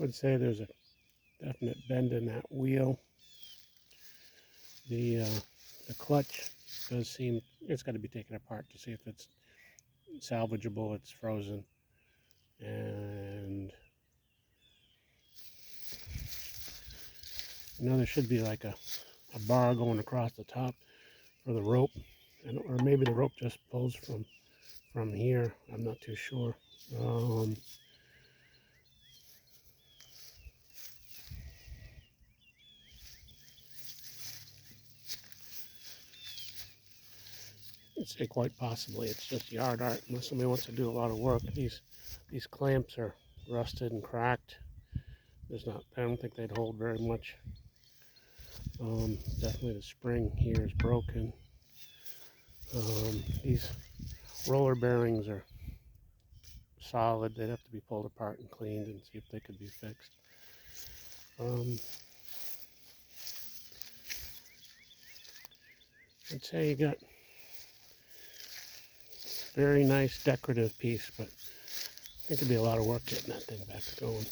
would say there's a definite bend in that wheel. The clutch does seem, it's got to be taken apart to see if it's salvageable. It's frozen. And there should be like a bar going across the top for the rope, or maybe the rope just pulls from here. I'm not too sure. I'd say quite possibly it's just yard art unless somebody wants to do a lot of work. These clamps are rusted and cracked. I don't think they'd hold very much. Definitely the spring here is broken. These roller bearings are solid. They'd have to be pulled apart and cleaned and see if they could be fixed. I'd say you got very nice decorative piece, but it could be a lot of work getting that thing back going.